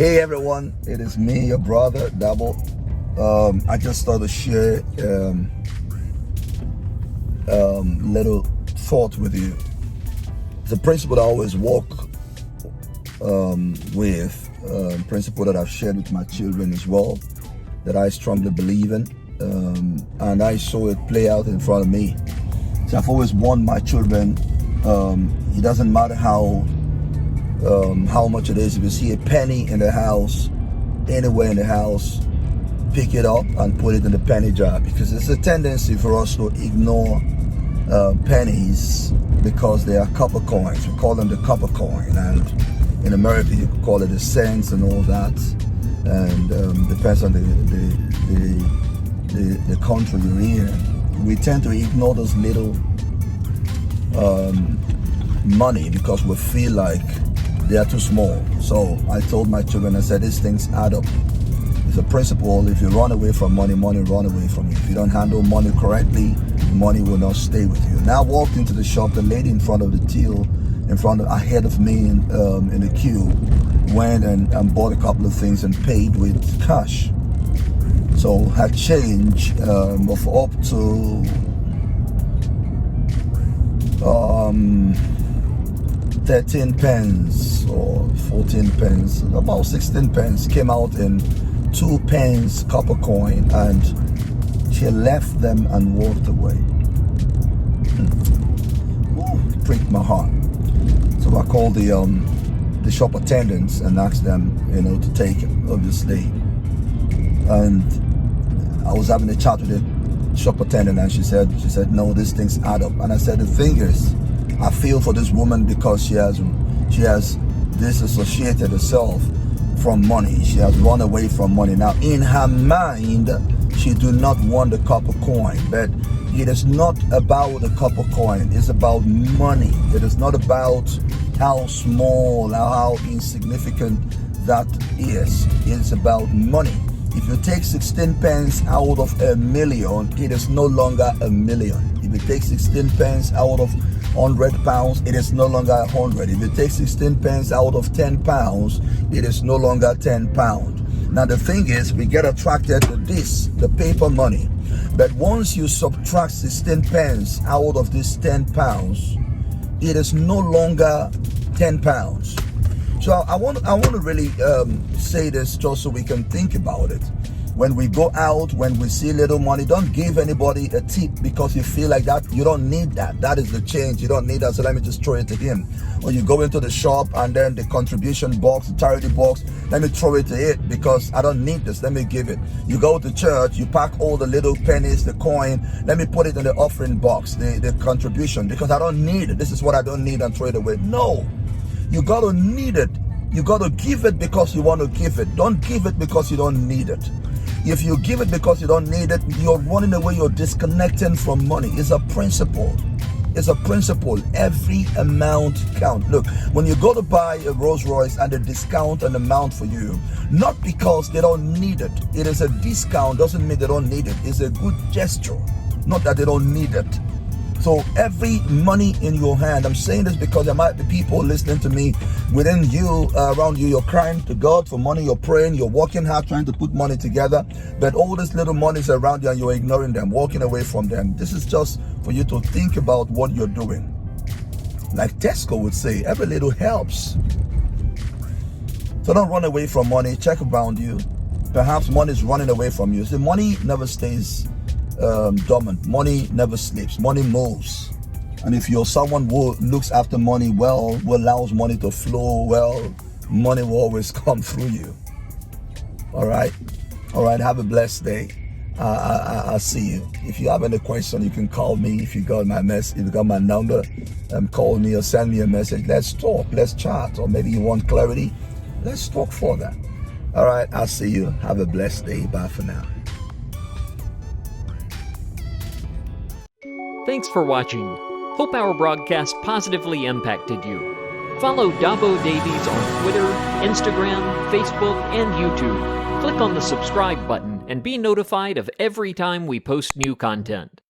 Hey everyone, it is me, your brother, Dabo. I just thought to share little thought with you. It's a principle that I always walk with, principle that I've shared with my children as well, that I strongly believe in, and I saw it play out in front of me. So I've always warned my children, it doesn't matter how much it is. If you see a penny in the house, anywhere in the house, pick it up and put it in the penny jar, because it's a tendency for us to ignore pennies because they are copper coins. We call them the copper coin, and in America you could call it the cents and all that, and depends on the country you're in. We tend to ignore those little money because we feel like they are too small. So I told my children, I said, these things add up. It's a principle. If you run away from money, money run away from you. If you don't handle money correctly, money will not stay with you. Now I walked into the shop, the lady in front of the till, ahead of me in the queue, went and bought a couple of things and paid with cash. So had change of up to 13 pence or 14 pence, about 16 pence came out in 2 pence copper coin, and she left them and walked away. Ooh, pricked my heart. So I called the shop attendants and asked them, to take it, obviously. And I was having a chat with the shop attendant, and she said, no, these things add up. And I said, the thing is, I feel for this woman because she has disassociated herself from money. She has run away from money. Now, in her mind, she do not want the copper coin, but it is not about the copper coin. It's about money. It is not about how small, how insignificant that is. It's about money. If you take 16 pence out of a million, it is no longer a million. If you take 16 pence out of 100 pounds, it is no longer 100. If you take 16 pence out of 10 pounds, it is no longer 10 pounds. Now the thing is, we get attracted to this, the paper money. But once you subtract 16 pence out of this 10 pounds, it is no longer 10 pounds. So I want to really say this just so we can think about it. When we go out, when we see little money, don't give anybody a tip because you feel like that. You don't need that. That is the change. You don't need that, so let me just throw it to him. Or you go into the shop and then the contribution box, the charity box, let me throw it to it because I don't need this. Let me give it. You go to church, you pack all the little pennies, the coin, let me put it in the offering box, the contribution, because I don't need it. This is what I don't need, and throw it away. No. You got to need it. You got to give it because you want to give it. Don't give it because you don't need it. If you give it because you don't need it, you're running away, you're disconnecting from money. It's a principle. It's a principle. Every amount counts. Look, when you go to buy a Rolls Royce and they discount an amount for you, not because they don't need it. It is a discount, doesn't mean they don't need it. It's a good gesture, not that they don't need it. So every money in your hand, I'm saying this because there might be people listening to me within you, around you, you're crying to God for money, you're praying, you're working hard trying to put money together, but all these little monies around you and you're ignoring them, walking away from them. This is just for you to think about what you're doing. Like Tesco would say, every little helps. So don't run away from money, check around you. Perhaps money is running away from you. See, money never stays dormant. Money never sleeps. Money moves. And if you're someone who looks after money well, who allows money to flow well, money will always come through you. All right. Have a blessed day. I'll see you. If you have any question, you can call me. If you got my mess, if you got my number, call me or send me a message. Let's talk. Let's chat. Or maybe you want clarity. Let's talk for that. All right. I'll see you. Have a blessed day. Bye for now. Thanks for watching. Hope our broadcast positively impacted you. Follow Dabo Davies on Twitter, Instagram, Facebook, and YouTube. Click on the subscribe button and be notified of every time we post new content.